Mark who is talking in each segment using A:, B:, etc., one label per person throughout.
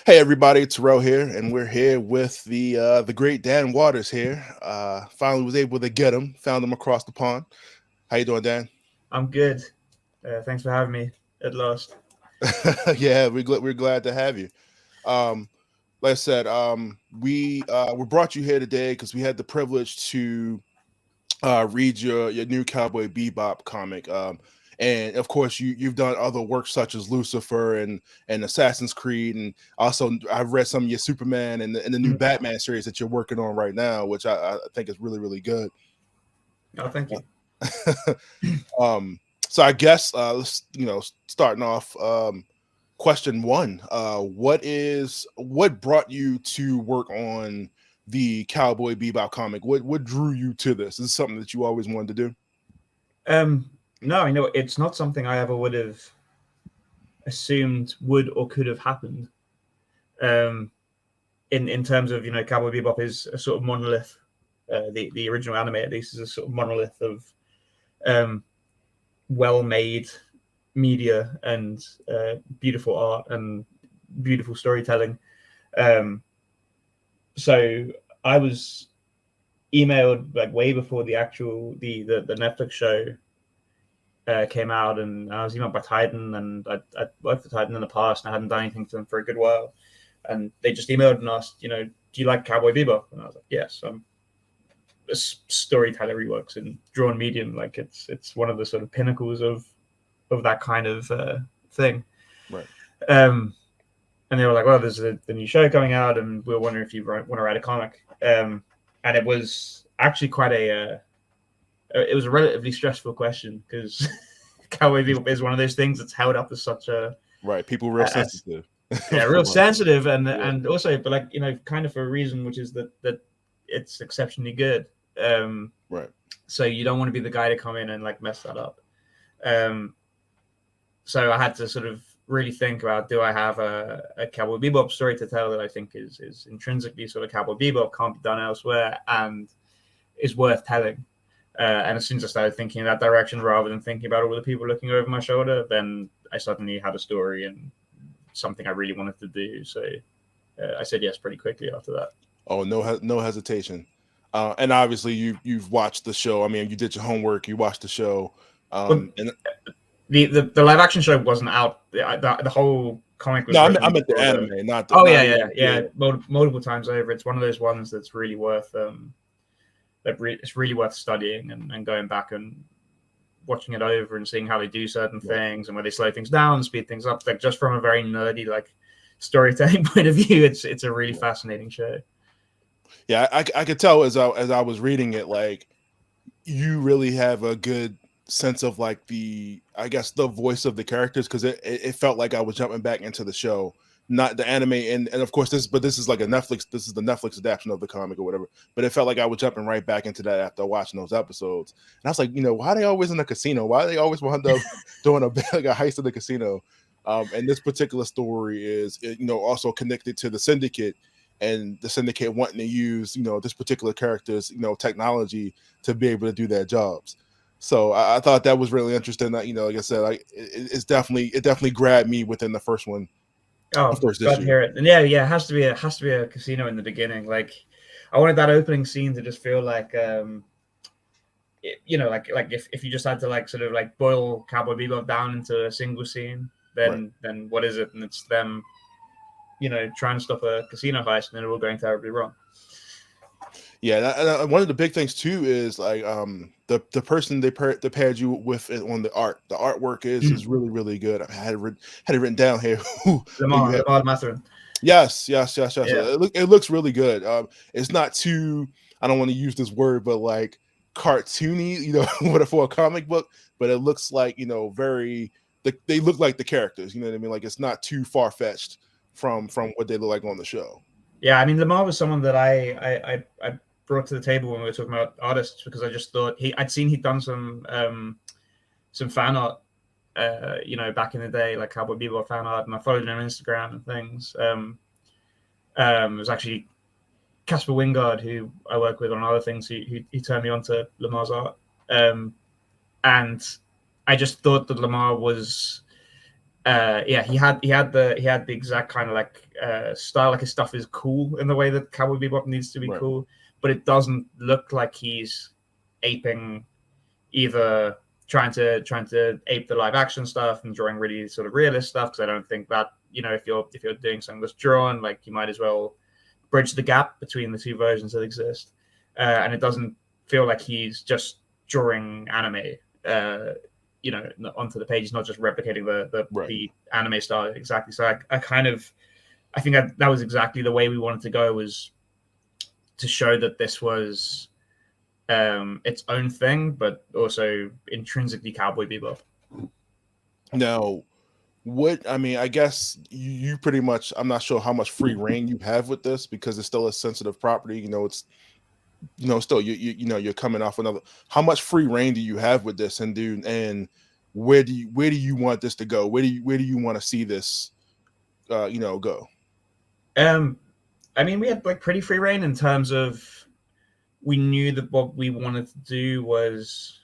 A: Hey everybody, it's Terrell here, and we're here with the great Dan Waters here. Finally was able to get him, found him across the pond. How you doing, Dan?
B: I'm good. Thanks for having me at last.
A: Yeah, we're glad to have you. Um, like I said, we brought you here today because we had the privilege to read your new Cowboy Bebop comic. And of course, you've done other works such as Lucifer and Assassin's Creed, and also I've read some of your Superman and the new
B: Mm.
A: Batman series that you're working on right now, which I think is really good.
B: Oh, thank you.
A: um, so I guess let's starting off. Question one: what brought you to work on the Cowboy Bebop comic? What drew you to this? Is this something that you always wanted to do?
B: No, it's not something I ever would have assumed would or could have happened. Um, in terms of Cowboy Bebop is a sort of monolith. The original anime at least is a sort of monolith of um, well made media and beautiful art and beautiful storytelling. Um, so I was emailed like way before the actual the Netflix show came out, and I was emailed by Titan, and I'd worked for Titan in the past, and I hadn't done anything to them for a good while, and they just emailed and asked, do you like Cowboy Bebop? And I was like, yes. A storyteller who works in drawn medium, like it's one of the sort of pinnacles of that kind of thing.
A: Right.
B: Um, and they were like, well, there's the new show coming out, and we are wondering if you want to write a comic. And it was actually it was a relatively stressful question because Cowboy Bebop is one of those things that's held up as such a
A: Right. People real sensitive.
B: yeah, real sensitive,
A: Yeah.
B: and also, but like kind of for a reason, which is that it's exceptionally good.
A: Right.
B: So you don't want to be the guy to come in and like mess that up. So I had to sort of really think about, do I have a Cowboy Bebop story to tell that I think is intrinsically sort of Cowboy Bebop, can't be done elsewhere, and is worth telling. And as soon as I started thinking in that direction, rather than thinking about all the people looking over my shoulder, then I suddenly had a story and something I really wanted to do. So I said yes pretty quickly after that.
A: Oh, no hesitation. And obviously you've watched the show. I mean, you did your homework. You watched the show.
B: But
A: And
B: the live action show wasn't out. The whole comic was
A: no,
B: written
A: I'm at the
B: before
A: anime, not the
B: Oh
A: not
B: yeah,
A: even
B: yeah. Multiple times over. It's one of those ones that's really worth it's really worth studying and going back and watching it over and seeing how they do certain
A: Right.
B: things and where they slow things down, speed things up. Like just from a very nerdy like storytelling point of view, it's a really fascinating show.
A: Yeah, I could tell as I was reading it, like you really have a good sense of like I guess the voice of the characters, because it felt like I was jumping back into the show, not the anime, and of course this is like this is the Netflix adaptation of the comic or whatever, but it felt like I was jumping right back into that after watching those episodes. And I was like, why are they always in the casino? Why do they always wind up doing like a heist in the casino? And this particular story is also connected to the syndicate, and the syndicate wanting to use this particular character's technology to be able to do their jobs. So I thought that was really interesting. That like I said, like it definitely grabbed me within the first one,
B: Oh,
A: first
B: glad to
A: issue.
B: hear it. And yeah, it has to be a casino in the beginning. Like I wanted that opening scene to just feel like like if you just had to like sort of like boil Cowboy Bebop down into a single scene,
A: Right.
B: then what is it? And it's them, trying to stop a casino heist, and then it all going terribly wrong.
A: Yeah, and one of the big things too is like the person they paired you with on the art. The artwork is really good. I had it written down here. Who you have?
B: Lamar Matherin.
A: Yes.
B: Yeah.
A: It looks really good. It's not too. I don't want to use this word, but like cartoony, for a comic book. But it looks like very. They look like the characters. You know what I mean? Like it's not too far fetched from what they look like on the show.
B: Yeah, I mean, Lamar was someone that I brought to the table when we were talking about artists, because I just thought I'd seen he'd done some fan art, back in the day, like Cowboy Bebop fan art, and I followed him on Instagram and things. It was actually Casper Wingard, who I work with on other things, he turned me on to Lamar's art, and I just thought that Lamar was Yeah, he had the exact kind of like style. Like his stuff is cool in the way that Cowboy Bebop needs to be
A: Right.
B: cool, but it doesn't look like he's aping either trying to ape the live action stuff and drawing really sort of realist stuff, because I don't think that, if you're doing something that's drawn, like, you might as well bridge the gap between the two versions that exist. And it doesn't feel like he's just drawing anime onto the page. He's not just replicating the anime style exactly. So I think that was exactly the way we wanted to go, was to show that this was its own thing, but also intrinsically Cowboy Bebop.
A: Now, I guess you pretty much, I'm not sure how much free reign you have with this, because it's still a sensitive property. It's still you're coming off another. How much free reign do you have with this, and where do you want this to go? Where do you want to see this go?
B: I mean, we had like pretty free reign in terms of, we knew that what we wanted to do was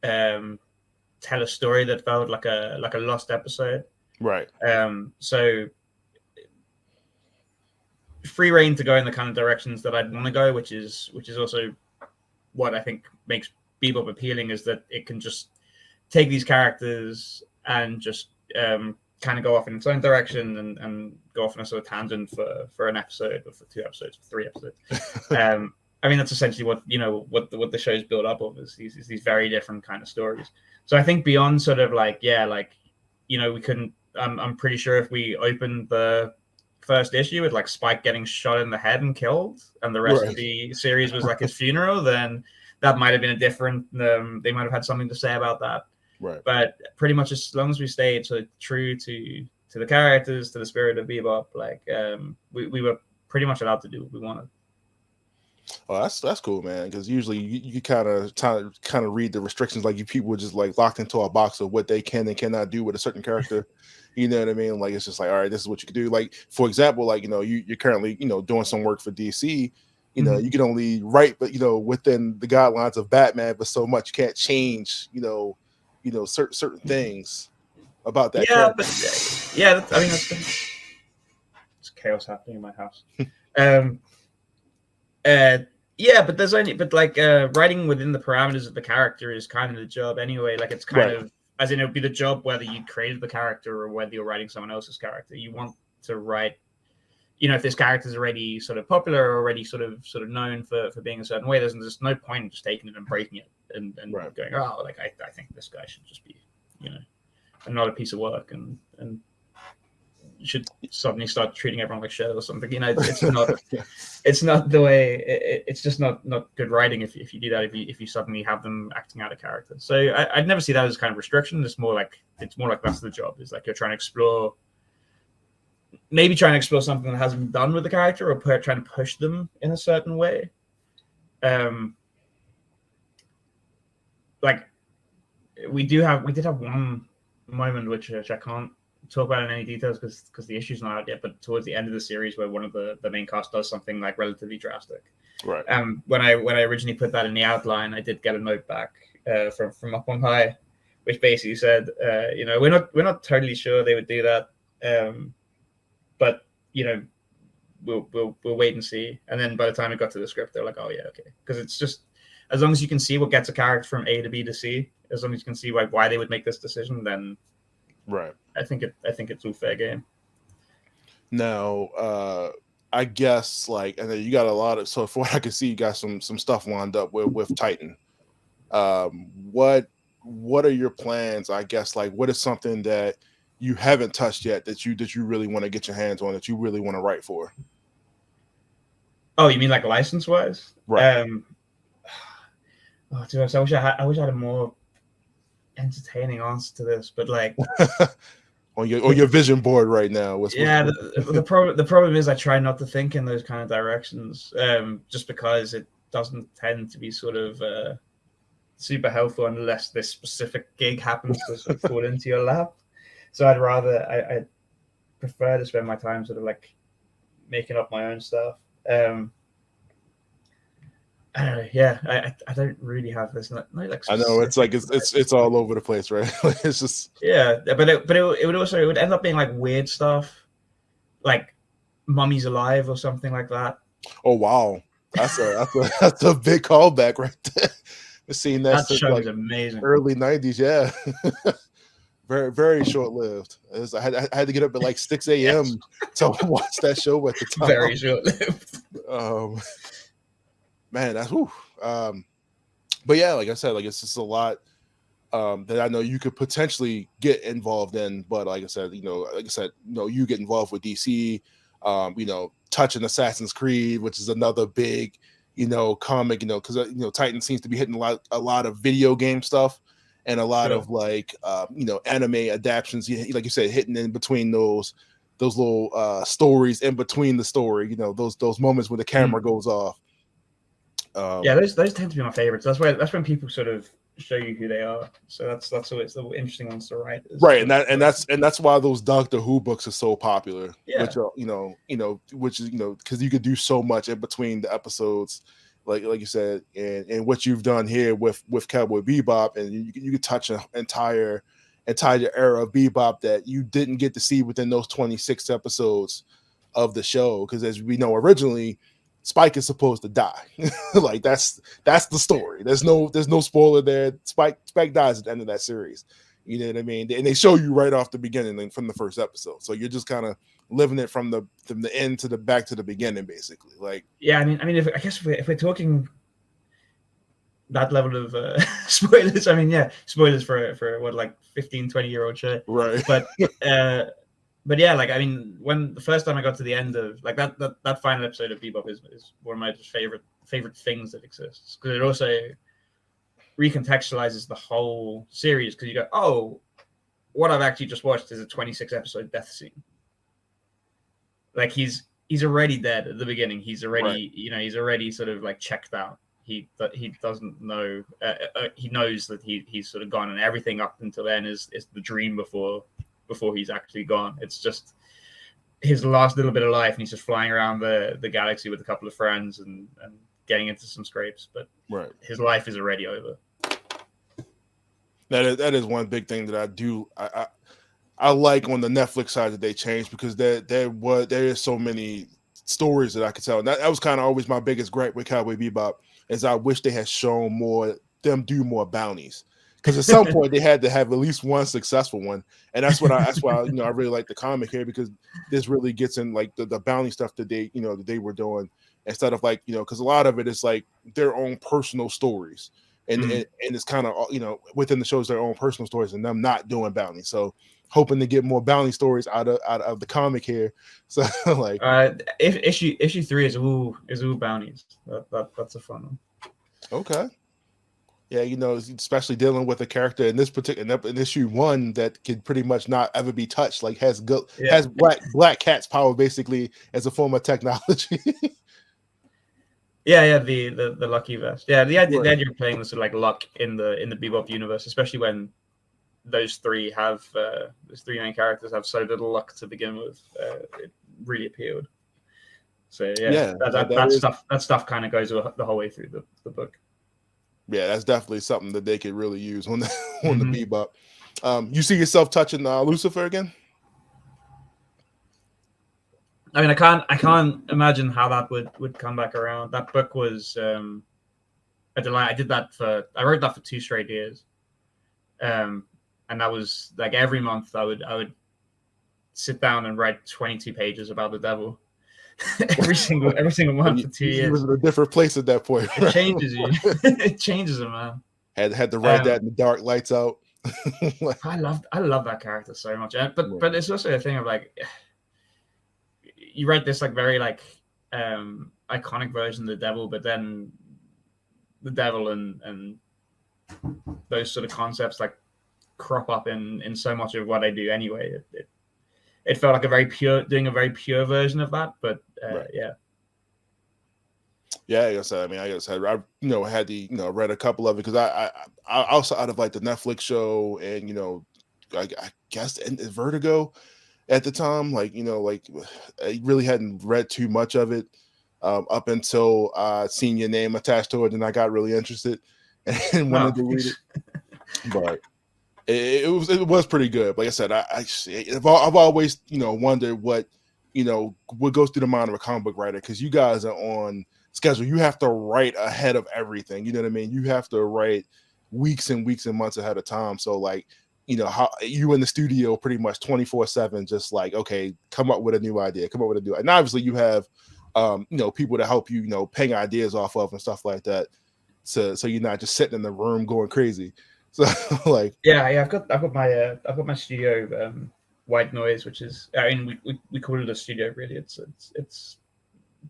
B: tell a story that felt like a lost episode.
A: Right.
B: So free reign to go in the kind of directions that I'd want to go, which is also what I think makes Bebop appealing, is that it can just take these characters and just kind of go off in its own direction, and go off on a sort of tangent for an episode, or for 2 episodes, for 3 episodes. I mean, that's essentially what the show's built up of, is these very different kind of stories. So I think beyond sort of like, we couldn't. I'm pretty sure if we opened the first issue with like Spike getting shot in the head and killed, and the rest of the series was like his funeral, then that might have been a different. They might have had something to say about that.
A: Right.
B: But pretty much, as long as we stayed so true to the characters, to the spirit of Bebop, like we were pretty much allowed to do what we wanted.
A: Oh, that's cool, man. Because usually you kind of read the restrictions, like, you people are just like locked into a box of what they can and cannot do with a certain character. You know what I mean? Like, it's just like, all right, this is what you can do. Like, for example, like, you're currently doing some work for DC. You can only write, but within the guidelines of Batman, but so much you can't change. Certain things about that character.
B: But I mean, it's chaos happening in my house. But there's only, but like writing within the parameters of the character is kind of the job anyway. Like, it's kind of, as in, it would be the job whether you created the character or whether you're writing someone else's character. You want to write, if this character is already sort of popular, or already sort of known for being a certain way, there's just no point in just taking it and breaking it and going, oh, like, I think this guy should just be, another piece of work, and should suddenly start treating everyone like shit or something. It's not it's not the way. It's just not good writing if you do that. If you suddenly have them acting out a character. So I'd never see that as kind of restriction. It's more like that's the job. It's like you're trying to explore something that hasn't been done with the character, or trying to push them in a certain way. Like, we did have one moment which I can't talk about in any details because the issue's not out yet, but towards the end of the series, where one of the main cast does something like relatively drastic.
A: Right.
B: When I originally put that in the outline, I did get a note back from Up on High, which basically said, we're not totally sure they would do that, but we'll wait and see. And then by the time it got to the script, they're like, oh yeah, okay, because it's just, as long as you can see what gets a character from A to B to C, as long as you can see why they would make this decision, then
A: right.
B: I think it's all fair game.
A: Now, I guess, like, and then you got a lot of, so for what I can see, you got some stuff lined up with Titan. What are your plans? I guess, like, what is something that you haven't touched yet that you really want to get your hands on, that you really want to write for?
B: Oh, you mean like license wise?
A: Right.
B: Oh, dude, I wish I had a more entertaining answer to this, but like
A: on your vision board right now.
B: The problem is I try not to think in those kind of directions, just because it doesn't tend to be sort of super helpful unless this specific gig happens to sort of fall into your lap. So I prefer to spend my time sort of like making up my own stuff. I don't really have this no like
A: I know it's
B: specific
A: like it's all over the place, right? It's just
B: it would also, it would end up being like weird stuff, like Mummy's Alive or something like that.
A: oh wow, that's a big callback right there. I've seen that
B: That
A: since
B: show
A: like
B: is amazing.
A: early '90s. Yeah, very short lived. I had to get up at like 6
B: Yes,
A: a.m. to watch that show at the time.
B: very short lived.
A: Um, man, that's whew. Um, but yeah, like I said, like it's just a lot that I know you could potentially get involved in. But like I said, you get involved with DC, touching Assassin's Creed, which is another big, comic, because Titan seems to be hitting a lot of video game stuff and a lot
B: Sure.
A: of like, anime adaptions. Like you said, hitting in between those little stories in between the story. Those moments when the camera goes off.
B: Yeah, those tend to be my favorites. That's when people sort of show you who they are. So that's always the interesting ones to write.
A: Right, and that's why those Doctor Who books are so popular.
B: Yeah,
A: Which are which is because you could do so much in between the episodes, like you said, and what you've done here with Cowboy Bebop, and you could touch an entire era of Bebop that you didn't get to see within those 26 episodes of the show. Because as we know, originally Spike is supposed to die. Like that's the story. There's no spoiler there. Spike dies at the end of that series. You know what I mean? And they show you right off the beginning, like, from the first episode. So you're just kind of living it from the end to the back to the beginning, basically. Like,
B: yeah. I mean, if we're talking that level of spoilers, I mean, yeah, spoilers for what, like 15, 20-year-old show.
A: right,
B: But yeah, like I mean, when the first time I got to the end of like that final episode of Bebop is one of my just favorite things that exists, because it also recontextualizes the whole series, because you go, oh, what I've actually just watched is a 26 episode death scene. Like he's already dead at the beginning. He's already
A: right.
B: he's already sort of like checked out. He doesn't know. He knows that he's sort of gone, and everything up until then is the dream before he's actually gone. It's just his last little bit of life, and he's just flying around the galaxy with a couple of friends and getting into some scrapes. But
A: Right.
B: his life is already over.
A: That is one big thing that I do. I like on the Netflix side that they changed, because there is so many stories that I could tell. And that was kind of always my biggest gripe with Cowboy Bebop, is I wish they had shown them do more bounties. Because at some point they had to have at least one successful one, and that's why I really like the comic here, because this really gets in like the bounty stuff that they were doing, instead of like because a lot of it is like their own personal stories, and it's kind of within the shows their own personal stories, and them not doing bounty. So hoping to get more bounty stories out of the comic here. So like
B: if issue 3 is all bounties. That's a fun one.
A: okay. Yeah, especially dealing with a character in this particular in issue 1 that could pretty much not ever be touched, like has black cat's power basically as a form of technology.
B: Yeah, the lucky vest. Yeah, the idea
A: Right.
B: you're playing this sort of like luck in the Bebop universe, especially when those three main characters have so little luck to begin with. It really appealed. So yeah,
A: Yeah,
B: that stuff kind of goes the whole way through the book.
A: yeah, that's definitely something that they could really use on the on the Bebop. You see yourself touching Lucifer again?
B: I mean, I can't imagine how that would come back around. That book was a delight. I wrote that for 2 straight years, and that was like every month I would sit down and write 22 pages about the devil. every single month for 2
A: He
B: years.
A: was in a different place at that point.
B: It changes you. It changes him, man.
A: Had to write that in the dark, lights out.
B: I love that character so much, but it's also a thing of like, you write this like very like iconic version of the devil, but then the devil and those sort of concepts like crop up in so much of what I do anyway. It felt like doing a very pure version of that, but
A: Right.
B: yeah.
A: Yeah, I guess I had read a couple of it, because I also, out of like the Netflix show and I guess and Vertigo at the time, like I really hadn't read too much of it. up until seeing your name attached to it, and I got really interested and wanted to read it. But it was pretty good. Like I said, I've always wondered what goes through the mind of a comic book writer, because you guys are on schedule. You have to write ahead of everything. You know what I mean? You have to write weeks and weeks and months ahead of time. So like, how you in the studio pretty much 24/7, just like, okay, come up with a new idea, and obviously you have people to help you, ping ideas off of and stuff like that. So you're not just sitting in the room going crazy. So like,
B: yeah, I've got my studio, White Noise, which is, I mean, we call it a studio, really. It's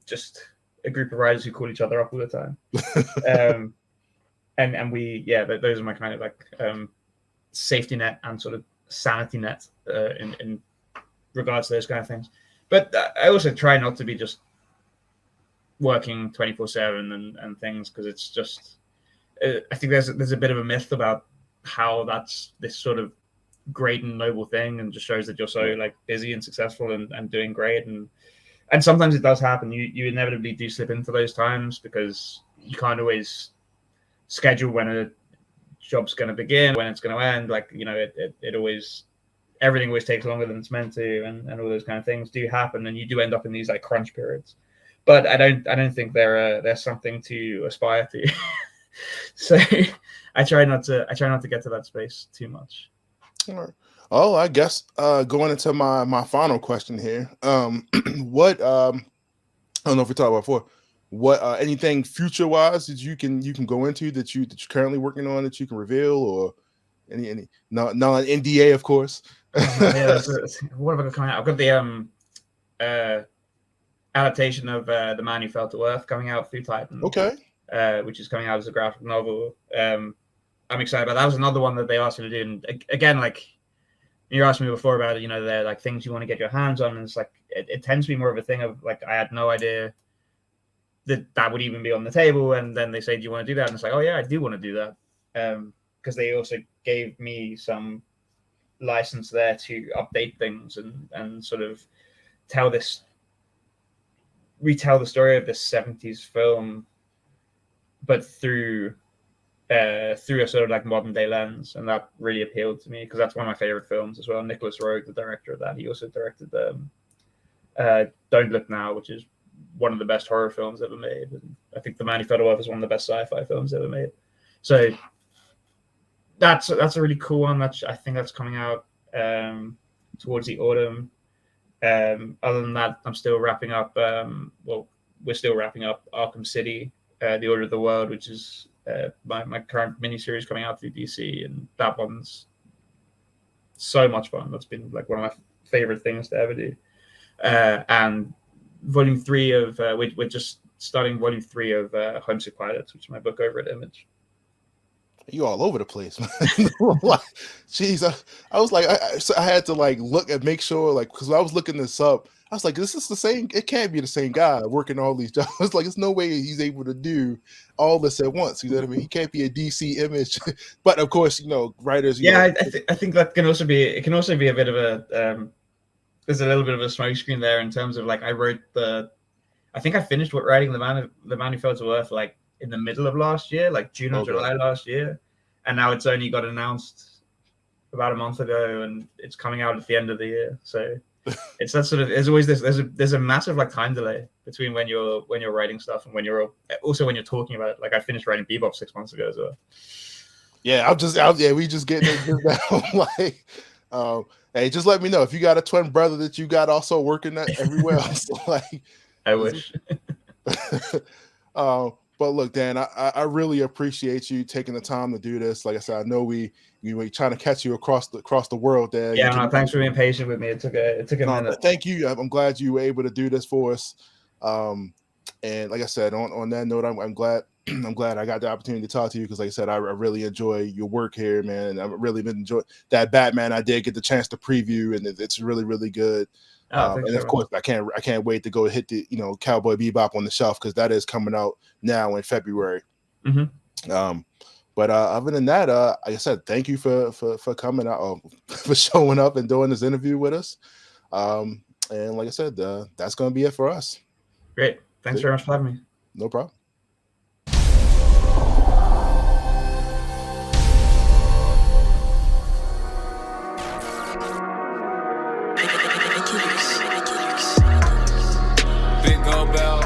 B: just a group of writers who call each other up all the time. And we, those are my kind of like safety net and sort of sanity net in regards to those kind of things. But I also try not to be just working 24/7 and things, because it's just, I think there's a bit of a myth about how that's this sort of great and noble thing, and just shows that you're so like busy and successful and doing great, and sometimes it does happen. You inevitably do slip into those times, because you can't always schedule when a job's going to begin, when it's going to end. Like, it always, everything always takes longer than it's meant to, and all those kind of things do happen, and you do end up in these like crunch periods. But I don't think they're something to aspire to. So I try not to get to that space too much.
A: All right. Oh, I guess going into my final question here. What I don't know if we talked about before. What anything future wise that you can go into that you're currently working on that you can reveal, or any non NDA, of course.
B: What have I got coming out? I've got the adaptation of The Man Who Fell to Earth coming out through Titan.
A: Okay.
B: Which is coming out as a graphic novel. I'm excited about that. That was another one that they asked me to do. And again, like you asked me before about it, they're like things you want to get your hands on. And it's like, it tends to be more of a thing of like, I had no idea that would even be on the table. And then they say, do you want to do that? And it's like, oh yeah, I do want to do that. Because they also gave me some license there to update things and sort of retell the story of this 70s film, but through a sort of like modern day lens. And that really appealed to me, because that's one of my favorite films as well. Nicholas Roeg, the director of that, he also directed Don't Look Now, which is one of the best horror films ever made. And I think The Man Who Fell to Earth is one of the best sci-fi films ever made. So that's a really cool one. I think that's coming out towards the autumn. Other than that, I'm still wrapping up. We're still wrapping up Arkham City, The Order of the World, which is my current miniseries coming out through DC, and that one's so much fun. That's been like one of my favorite things to ever do. And Volume 3 of we're just starting Volume 3 of Homesick Pilots, which is my book over at Image.
A: You all over the place, man. Jeez, I was like, I had to like look and make sure, like, because I was looking this up, I was like, this is the same. It can't be the same guy working all these jobs. It's like, there's no way he's able to do all this at once. You know what I mean? He can't be a DC Image, but of course, writers.
B: I think that can also be. It can also be a bit of a. There's a little bit of a smokescreen there in terms of like I think I finished writing the Man Who Fell to Earth like in the middle of last year, like June or July last year, and now it's only got announced about a month ago, and it's coming out at the end of the year. So it's that sort of, there's always this, there's a massive like time delay between when you're writing stuff and when you're talking about it. Like I finished writing Bebop 6 months ago as well.
A: Yeah, we just getting it down. Like, hey, just let me know if you got a twin brother that you got also working that everywhere else. Like,
B: I wish.
A: But look, Dan, I really appreciate you taking the time to do this. Like I said, I know we trying to catch you across the world there.
B: Yeah, thanks for being patient with me. It took a minute.
A: Thank you. I'm glad you were able to do this for us. And like I said, on that note, I'm glad I got the opportunity to talk to you, because like I said, I really enjoy your work here, man. And I've really been enjoying that Batman. I did get the chance to preview, and it's really, really good. And of course, I can't wait to go hit the Cowboy Bebop on the shelf, because that is coming out now in February.
B: Mm-hmm.
A: But other than that, like I said, thank you for coming out, for showing up and doing this interview with us. And like I said, that's going to be it for us.
B: Great. Thanks very much for having me.
A: No problem.
C: Big gold bell.